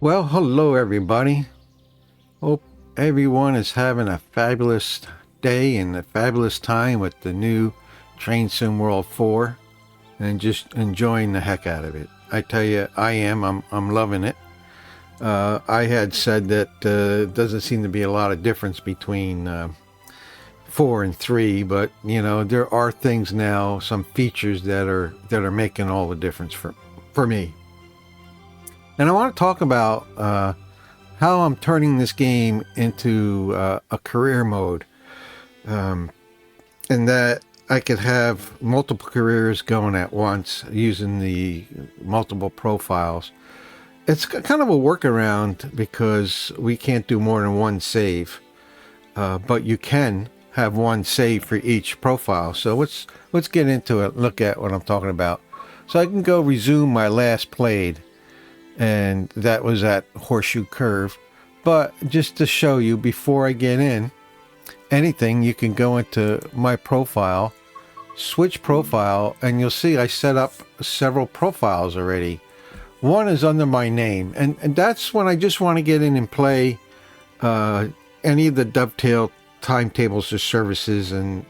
Well, hello everybody. Hope everyone is having a fabulous day and a fabulous time with the new Train Sim World 4 and just enjoying the heck out of it. I tell you, I am. I'm loving it. I had said that doesn't seem to be a lot of difference between 4 and 3, but there are things now, some features that are making all the difference for me. And I want to talk about how I'm turning this game into a career mode, and that I could have multiple careers going at once using the multiple profiles. It's kind of a workaround because we can't do more than one save, but you can have one save for each profile. So let's get into it. Look at what I'm talking about. So I can go resume my last played, and that was at Horseshoe Curve. But just to show you, before I get in anything, you can go into my profile, switch profile, and you'll see I set up several profiles already. One is under my name, and that's when I just want to get in and play any of the dovetail timetables or services, and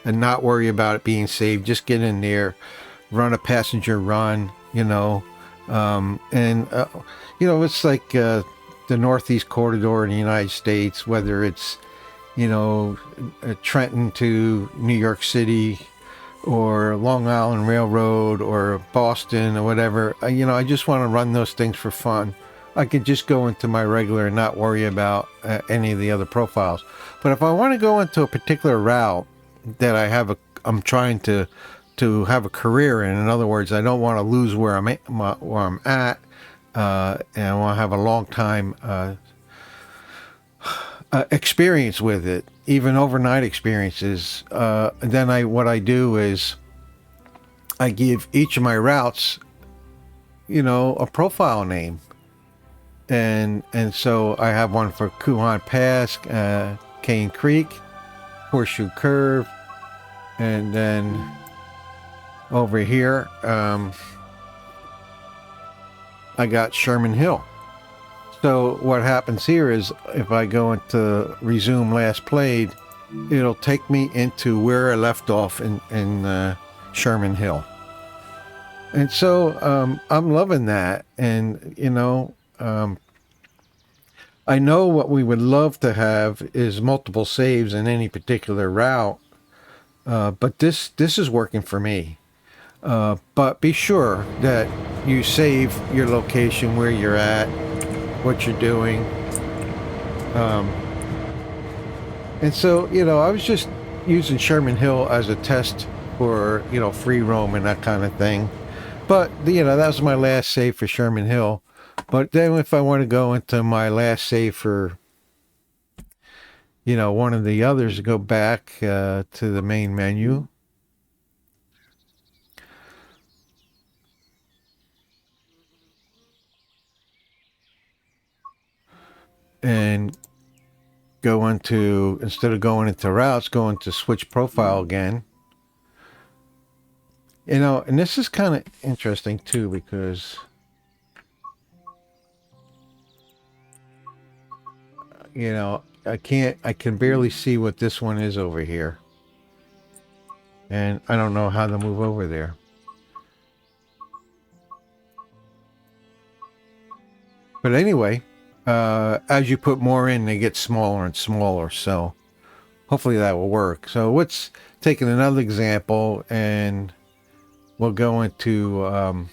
not worry about it being saved. Just get in there, run a passenger run, it's like the Northeast Corridor in the United States, whether it's, Trenton to New York City or Long Island Railroad or Boston or whatever. I just want to run those things for fun. I could just go into my regular and not worry about any of the other profiles. But if I want to go into a particular route that I'm trying to have a career in other words, I don't want to lose where I'm at, and I want to have a long time experience with it, even overnight experiences. Then what I do is I give each of my routes, a profile name, and so I have one for Kuhan Pass, Cane Creek, Horseshoe Curve, and then over here I got Sherman Hill. So what happens here is if I go into resume last played, it'll take me into where I left off in Sherman Hill. And so I'm loving that. And I know what we would love to have is multiple saves in any particular route, but this is working for me. But be sure that you save your location, where you're at, what you're doing. And so, I was just using Sherman Hill as a test for, free roam and that kind of thing. But, that was my last save for Sherman Hill. But then if I want to go into my last save for, one of the others, go back to the main menu. And go into, instead of going into routes, go into switch profile again. And this is kind of interesting too, because I can barely see what this one is over here, and I don't know how to move over there. But anyway, as you put more in, they get smaller and smaller. So hopefully that will work. So let's take another example, and we'll go into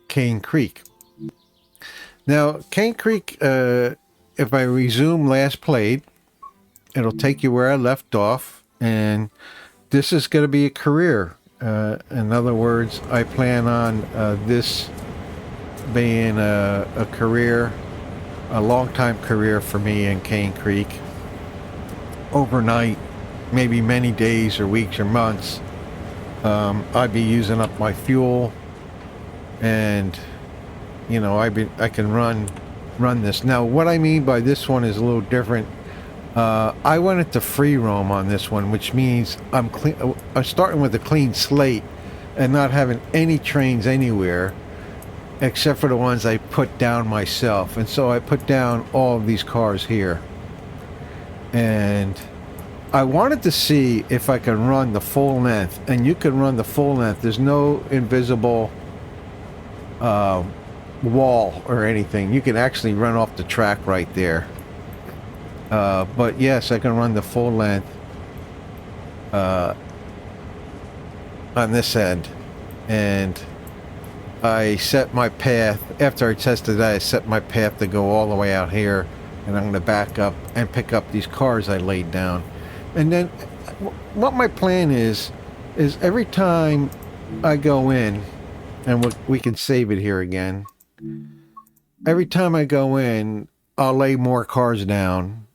Cane Creek. Now, Cane Creek, if I resume last played, it'll take you where I left off, and this is going to be a career. In other words, I plan on this being a career, a long-time career for me in Cane Creek. Overnight, maybe many days or weeks or months, I'd be using up my fuel, and I can run this. Now, what I mean by this one is a little different. I went into free roam on this one, which means I'm starting with a clean slate and not having any trains anywhere. except for the ones I put down myself. And so I put down all of these cars here. And I wanted to see if I can run the full length. And you can run the full length. There's no invisible wall or anything. You can actually run off the track right there. But yes, I can run the full length on this end. And I set my path, after I tested that, I set my path to go all the way out here, and I'm going to back up and pick up these cars I laid down. And then what my plan is every time I go in, and we can save it here again, every time I go in, I'll lay more cars down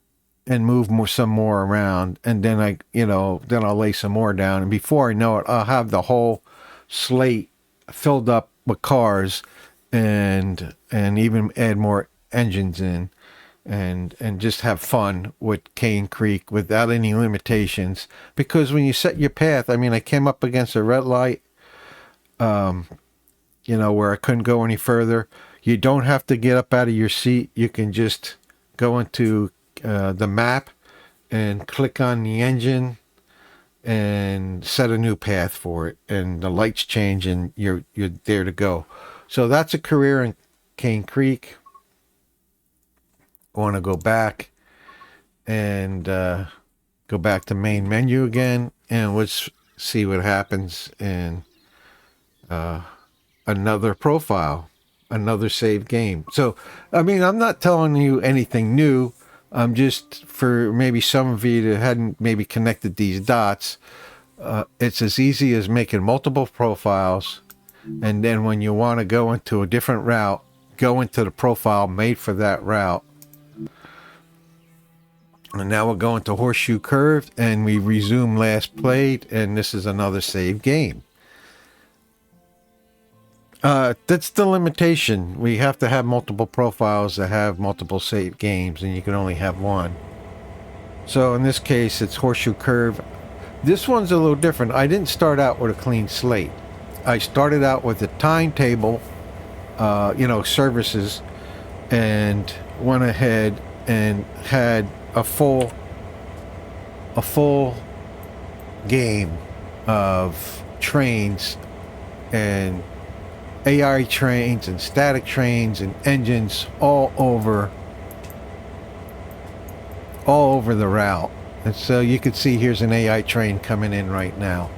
and move some more around, and then then I'll lay some more down, and before I know it, I'll have the whole slate filled up with cars, and even add more engines in, and just have fun with Cane Creek without any limitations. Because when you set your path, I mean, I came up against a red light, where I couldn't go any further. You don't have to get up out of your seat. You can just go into the map and click on the engine and set a new path for it, and the lights change and you're there to go. So that's a career in Cane Creek. I want to go back and go back to main menu again, and let's see what happens in another profile, another save game. So I mean, I'm not telling you anything new. I'm just, for maybe some of you that hadn't maybe connected these dots, it's as easy as making multiple profiles, and then when you want to go into a different route, go into the profile made for that route. And now we're going to Horseshoe Curve, and we resume last played, and this is another save game. That's the limitation. We have to have multiple profiles that have multiple save games, and you can only have one. So in this case, it's Horseshoe Curve. This one's a little different. I didn't start out with a clean slate. I started out with a timetable, services, and went ahead and had a full game of trains and AI trains and static trains and engines all over the route. And so you can see here's an AI train coming in right now,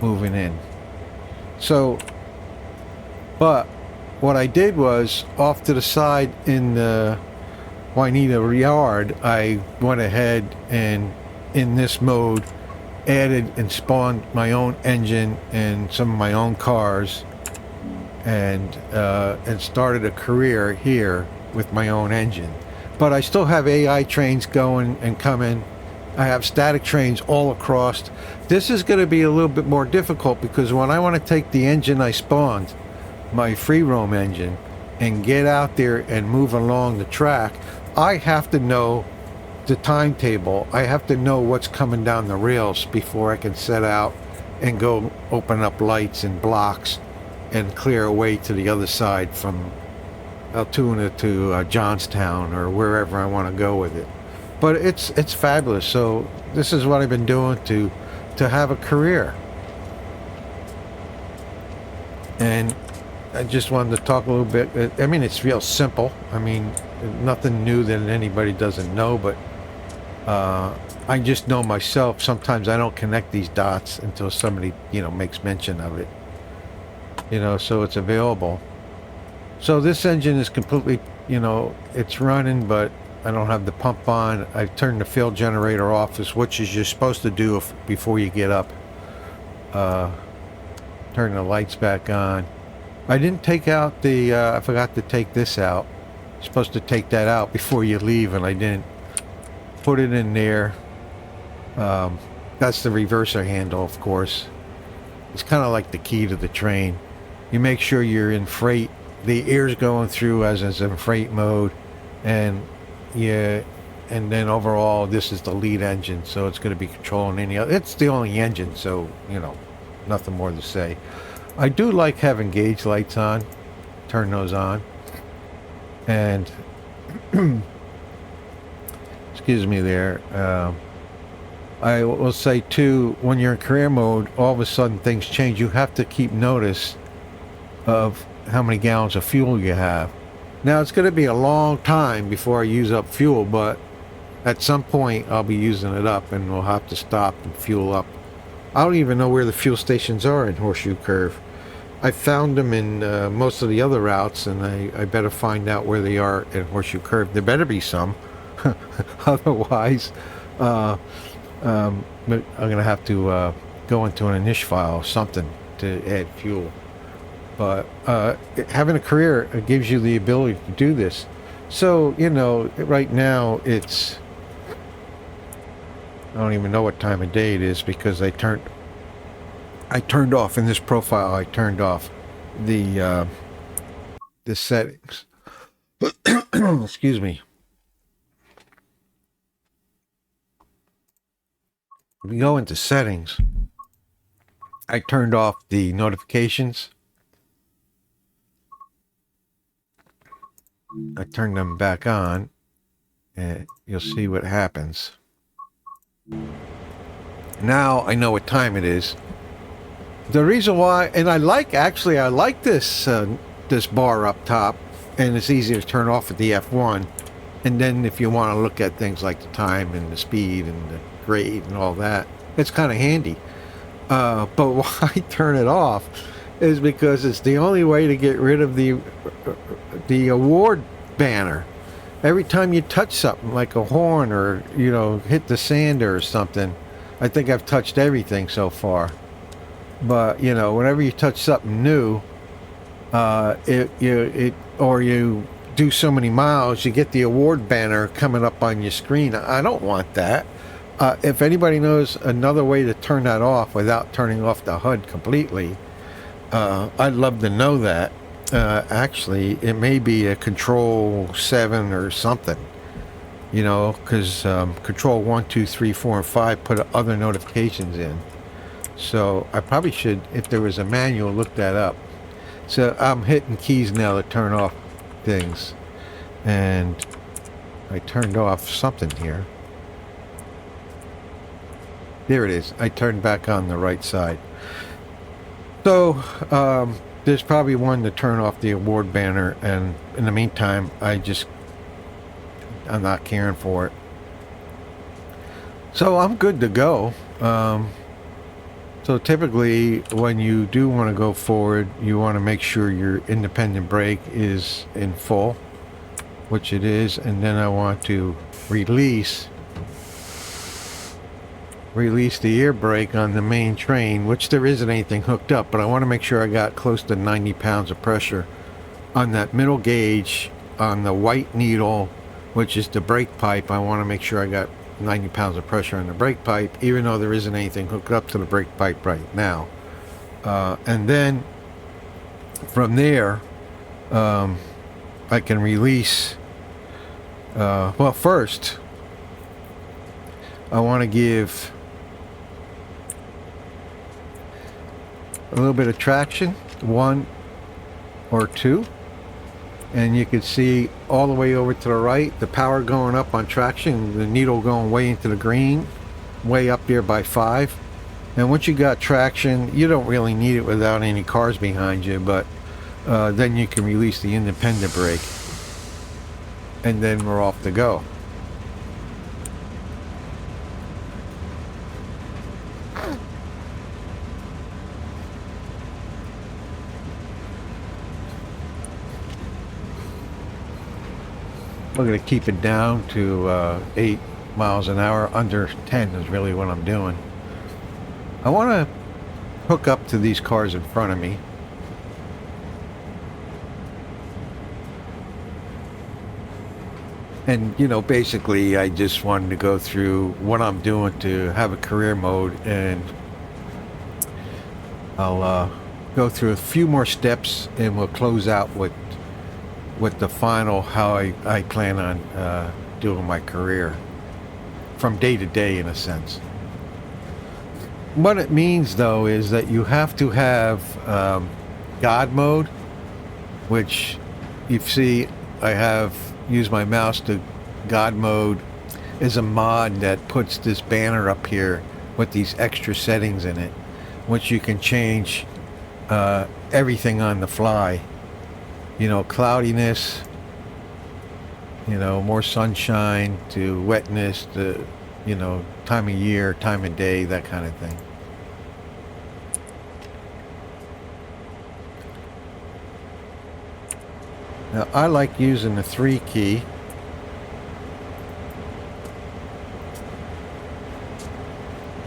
moving in. So, but what I did was, off to the side in the Juanita yard, I went ahead and, in this mode, added and spawned my own engine and some of my own cars, and started a career here with my own engine. But I still have AI trains going and coming. I have static trains all across. This is going to be a little bit more difficult, because when I want to take the engine I spawned, my free roam engine, and get out there and move along the track, I have to know the timetable. I have to know what's coming down the rails before I can set out and go open up lights and blocks and clear a way to the other side from Altoona to Johnstown or wherever I want to go with it. But it's fabulous. So this is what I've been doing to have a career. And I just wanted to talk a little bit. I mean, it's real simple. I mean, nothing new that anybody doesn't know, but I just know myself, sometimes I don't connect these dots until somebody, makes mention of it. So it's available. So this engine is completely, it's running, but I don't have the pump on. I've turned the field generator off, which is you're supposed to do before you get up. Turn the lights back on. I didn't take out I forgot to take this out. You're supposed to take that out before you leave, and I didn't. Put it in there. That's the reverser handle, of course. It's kind of like the key to the train. You make sure you're in freight. The air's going through as it's in freight mode, and then overall this is the lead engine, so it's going to be controlling any other. It's the only engine, so nothing more to say. I do like having gauge lights on. turn those on. And excuse me there. I will say too, when you're in career mode, all of a sudden things change. You have to keep notice of how many gallons of fuel you have. Now it's going to be a long time before I use up fuel, but at some point I'll be using it up and we'll have to stop and fuel up. I don't even know where the fuel stations are in Horseshoe Curve. I found them in most of the other routes, and I better find out where they are in Horseshoe Curve. There better be some. Otherwise, I'm going to have to go into an init file or something to add fuel. But having a career gives you the ability to do this. So, you know, right now it's... I don't even know what time of day it is because I turned off in this profile. I turned off the settings. Excuse me. If we go into settings, I turned off the notifications. I turned them back on, and you'll see what happens. Now I know what time it is. The reason why, and I like this this bar up top, and it's easy to turn off with the F1. And then if you want to look at things like the time and the speed and the grade and all that, it's kind of handy. But why I turn it off is because it's the only way to get rid of the award banner. Every time you touch something like a horn or, you know, hit the sander or something, I think I've touched everything so far. But, you know, whenever you touch something new, or you do so many miles, you get the award banner coming up on your screen. I don't want that. If anybody knows another way to turn that off without turning off the HUD completely, I'd love to know that. Actually, it may be a Control 7 or something, you know, because Control 1, 2, 3, 4, and 5 put other notifications in. So I probably should, if there was a manual, look that up. So I'm hitting keys now to turn off things. And I turned off something here. There it is. I turned back on the right side. So, there's probably one to turn off the award banner, and in the meantime, I'm not caring for it. So I'm good to go. So typically, when you do want to go forward, you want to make sure your independent brake is in full, which it is, and then I want to release the air brake on the main train, which there isn't anything hooked up, but I want to make sure I got close to 90 pounds of pressure on that middle gauge on the white needle, which is the brake pipe. I want to make sure I got 90 pounds of pressure on the brake pipe, even though there isn't anything hooked up to the brake pipe right now. And then from there, I can release, well, first I want to give a little bit of traction, 1 or 2, and you can see all the way over to the right, the power going up on traction, the needle going way into the green, way up there by 5. And once you got traction, you don't really need it without any cars behind you, but then you can release the independent brake, and then we're off to go. We're going to keep it down to 8 miles an hour. Under 10 is really what I'm doing. I want to hook up to these cars in front of me. And, you know, basically I just wanted to go through what I'm doing to have a career mode, and I'll go through a few more steps and we'll close out with the final, how I plan on doing my career from day to day, in a sense. What it means, though, is that you have to have God mode, which you see I have used my mouse to God mode, is a mod that puts this banner up here with these extra settings in it, which you can change everything on the fly. You know, cloudiness, you know, more sunshine, to wetness, to, you know, time of year, time of day, that kind of thing. Now, I like using the 3 key.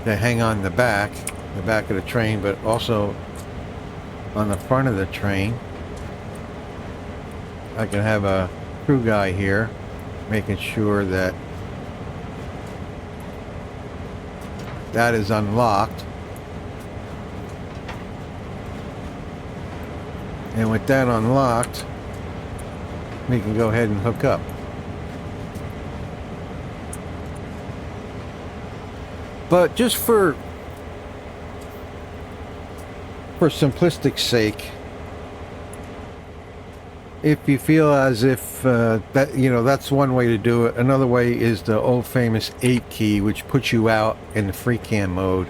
To hang on the back of the train, but also on the front of the train. I can have a crew guy here making sure that that is unlocked. And with that unlocked, we can go ahead and hook up. But just for simplistic sake, if you feel as if that, you know, that's one way to do it. Another way is the old famous 8 key, which puts you out in the free cam mode,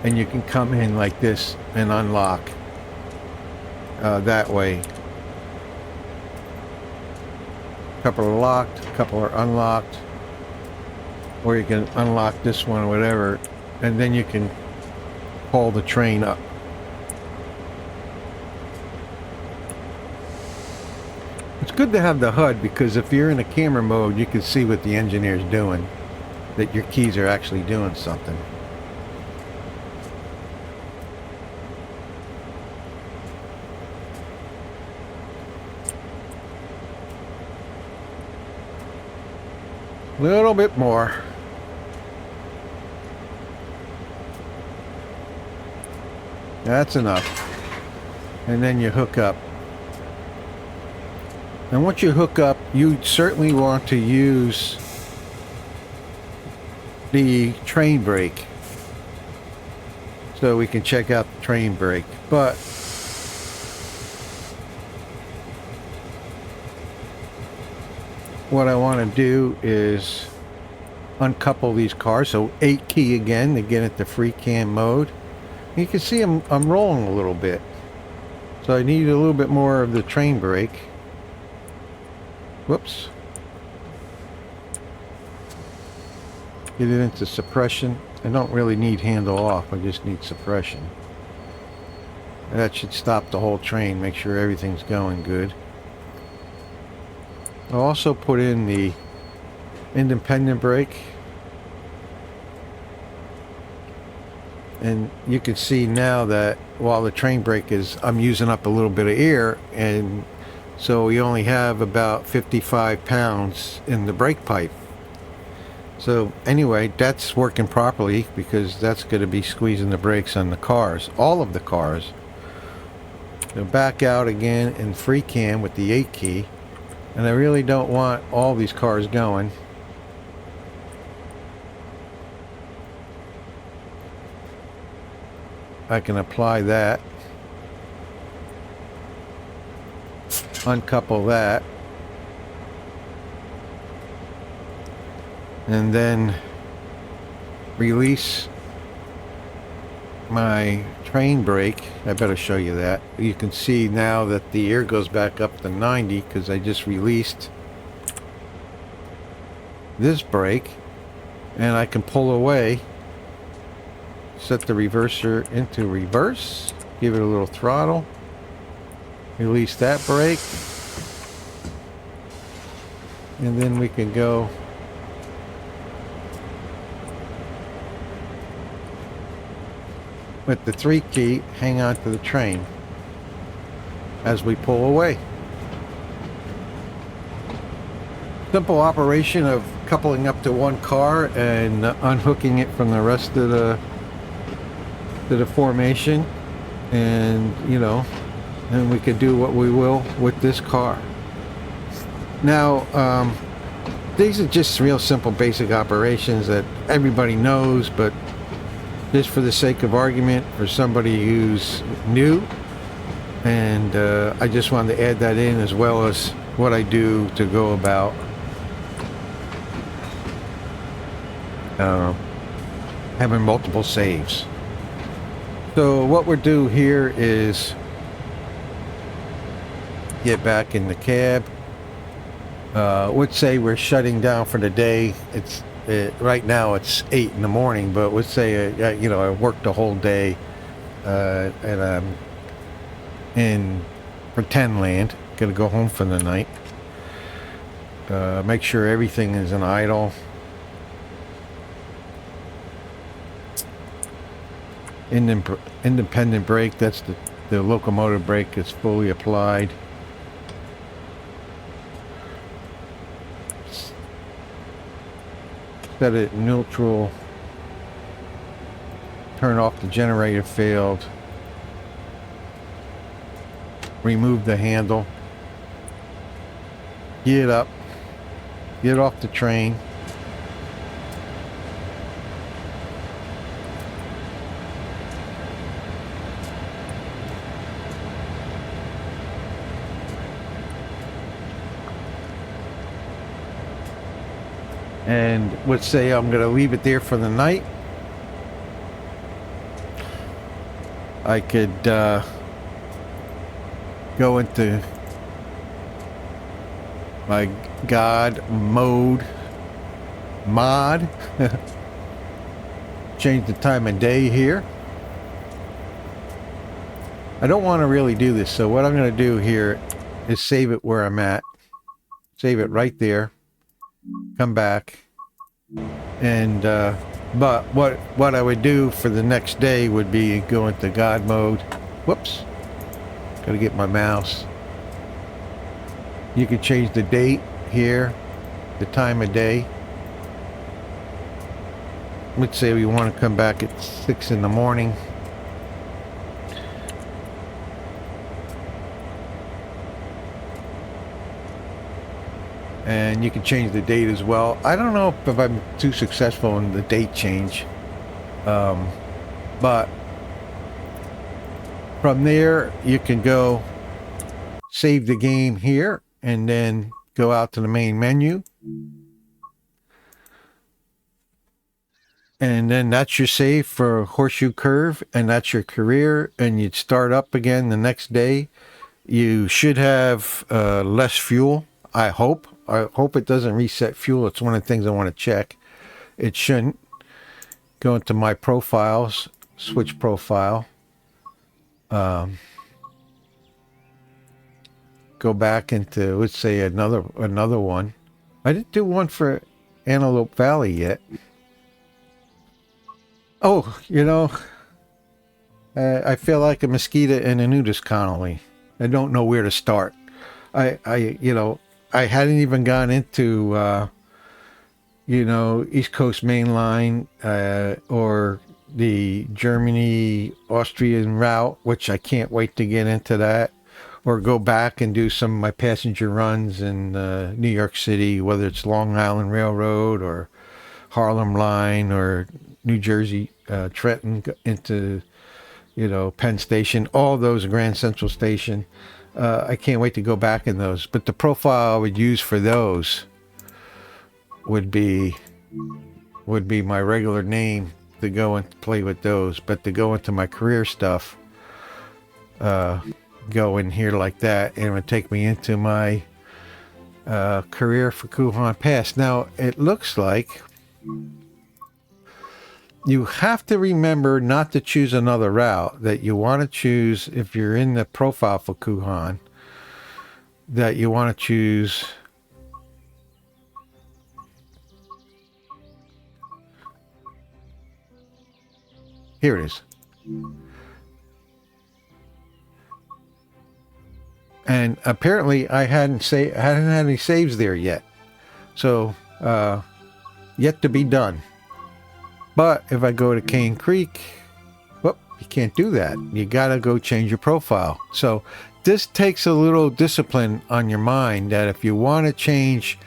and you can come in like this and unlock that way. A couple are locked, a couple are unlocked. Or you can unlock this one or whatever, and then you can pull the train up. It's good to have the HUD, because if you're in a camera mode, you can see what the engineer's doing, that your keys are actually doing something. A little bit more. That's enough. And then you hook up. And once you hook up, you certainly want to use the train brake, so we can check out the train brake. But what I want to do is uncouple these cars. So 8 key again to get into free cam mode. You can see I'm rolling a little bit, so I need a little bit more of the train brake. Whoops. Get it into suppression. I don't really need handle off, I just need suppression. That should stop the whole train, make sure everything's going good. I'll also put in the independent brake. And you can see now that while the train brake is, I'm using up a little bit of air, and so we only have about 55 pounds in the brake pipe. So anyway, that's working properly, because that's going to be squeezing the brakes on the cars, all of the cars. So back out again in free cam with the 8 key, and I really don't want all these cars going. I can apply that, uncouple that, and then release my train brake. I better show you that. You can see now that the air goes back up to 90 because I just released this brake, and I can pull away, set the reverser into reverse, give it a little throttle, release that brake, and then we can go with the 3 key, hang on to the train as we pull away. Simple operation of coupling up to one car and unhooking it from the rest of the formation, and you know, and we can do what we will with this car. Now these are just real simple basic operations that everybody knows, but just for the sake of argument, for somebody who's new, And I just wanted to add that in, as well as what I do to go about having multiple saves. So what we'll do here is get back in the cab. Let's say we're shutting down for the day. It's right now it's 8 in the morning, but let's say you know, I worked the whole day and I'm in pretend land. Gonna go home for the night. Make sure everything is in idle. Independent brake, that's the locomotive brake is fully applied. Set it neutral. Turn off the generator failed. Remove the handle. Get up. Get off the train. And let's say I'm going to leave it there for the night. I could go into my God mod. Change the time of day here. I don't want to really do this, so what I'm going to do here is save it where I'm at. Save it right there. Come back. And but what I would do for the next day would be go into God mode. Whoops. Gotta get my mouse. You can change the date here, the time of day. Let's say we want to come back at 6 in the morning. And you can change the date as well. I don't know if I'm too successful in the date change. But from there, you can go save the game here and then go out to the main menu. And then that's your save for Horseshoe Curve, and that's your career, and you'd start up again the next day. You should have less fuel, I hope. I hope it doesn't reset fuel. It's one of the things I want to check. It shouldn't. Go into my profiles, switch profile. Go back into, let's say, another one. I didn't do one for Antelope Valley yet. Oh, you know, I feel like a mosquito in a nudist colony. I don't know where to start. You know, I hadn't even gone into, you know, East Coast Main Line or the Germany-Austrian route, which I can't wait to get into that, or go back and do some of my passenger runs in New York City, whether it's Long Island Railroad or Harlem Line or New Jersey, Trenton into, you know, Penn Station, all those, Grand Central Station. I can't wait to go back in those. But the profile I would use for those would be my regular name to go and play with those. But to go into my career stuff, go in here like that, and it would take me into my career for Kuhan Pass. Now, it looks like you have to remember not to choose another route, that you want to choose, if you're in the profile for Kuhan, that you want to choose here it is. And apparently I hadn't had any saves there yet. So yet to be done. But if I go to Cane Creek, well, you can't do that. You gotta go change your profile. So this takes a little discipline on your mind, that if you want to change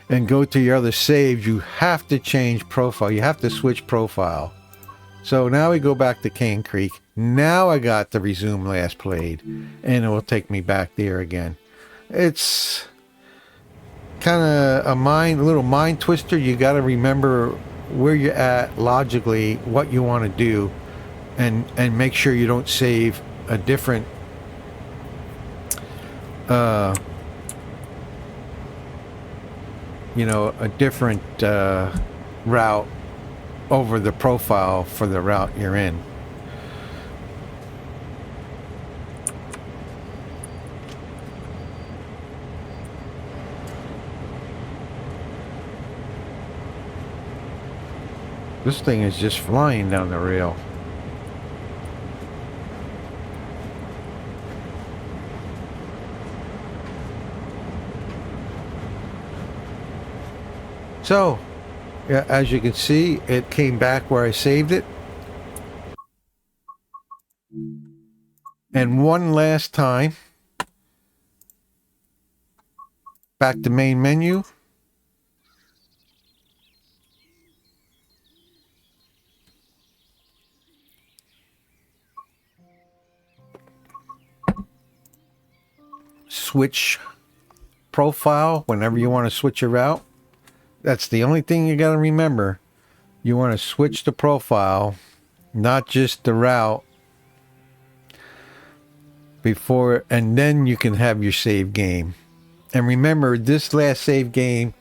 and go to your other saves, you have to change profile. You have to switch profile. So now we go back to Cane Creek. Now I got to resume last played, and it will take me back there again. It's kind of a little mind twister. You got to remember where you're at logically, what you want to do, and make sure you don't save a different a different route over the profile for the route you're in. This thing is just flying down the rail. So, yeah, as you can see, it came back where I saved it. And one last time, back to main menu. Switch profile whenever you want to switch a route. That's the only thing you got to remember. You want to switch the profile, not just the route, before, and then you can have your save game. And remember, this last save game,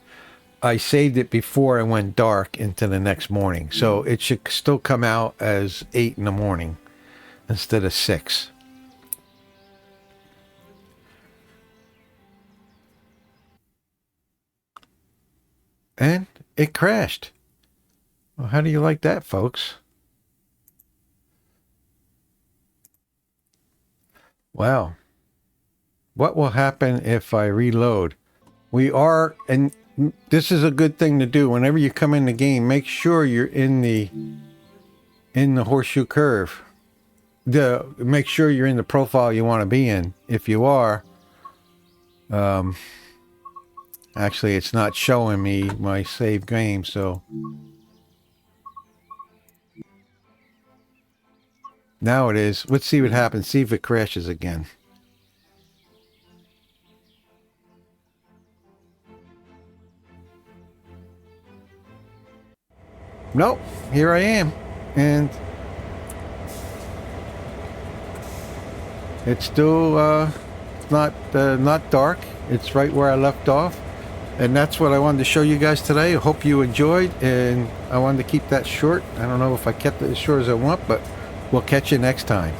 I saved it before I went dark into the next morning. So it should still come out as 8 in the morning instead of 6. And it crashed. Well, how do you like that, folks? Wow. What will happen if I reload? And this is a good thing to do. Whenever you come in the game, make sure you're in the horseshoe curve. Make sure you're in the profile you want to be in. If you are, actually, it's not showing me my save game, so now it is. Let's see what happens. See if it crashes again. Nope, here I am, and it's still not dark. It's right where I left off, and that's what I wanted to show you guys today. I hope you enjoyed, and I wanted to keep that short. I don't know if I kept it as short as I want, but we'll catch you next time.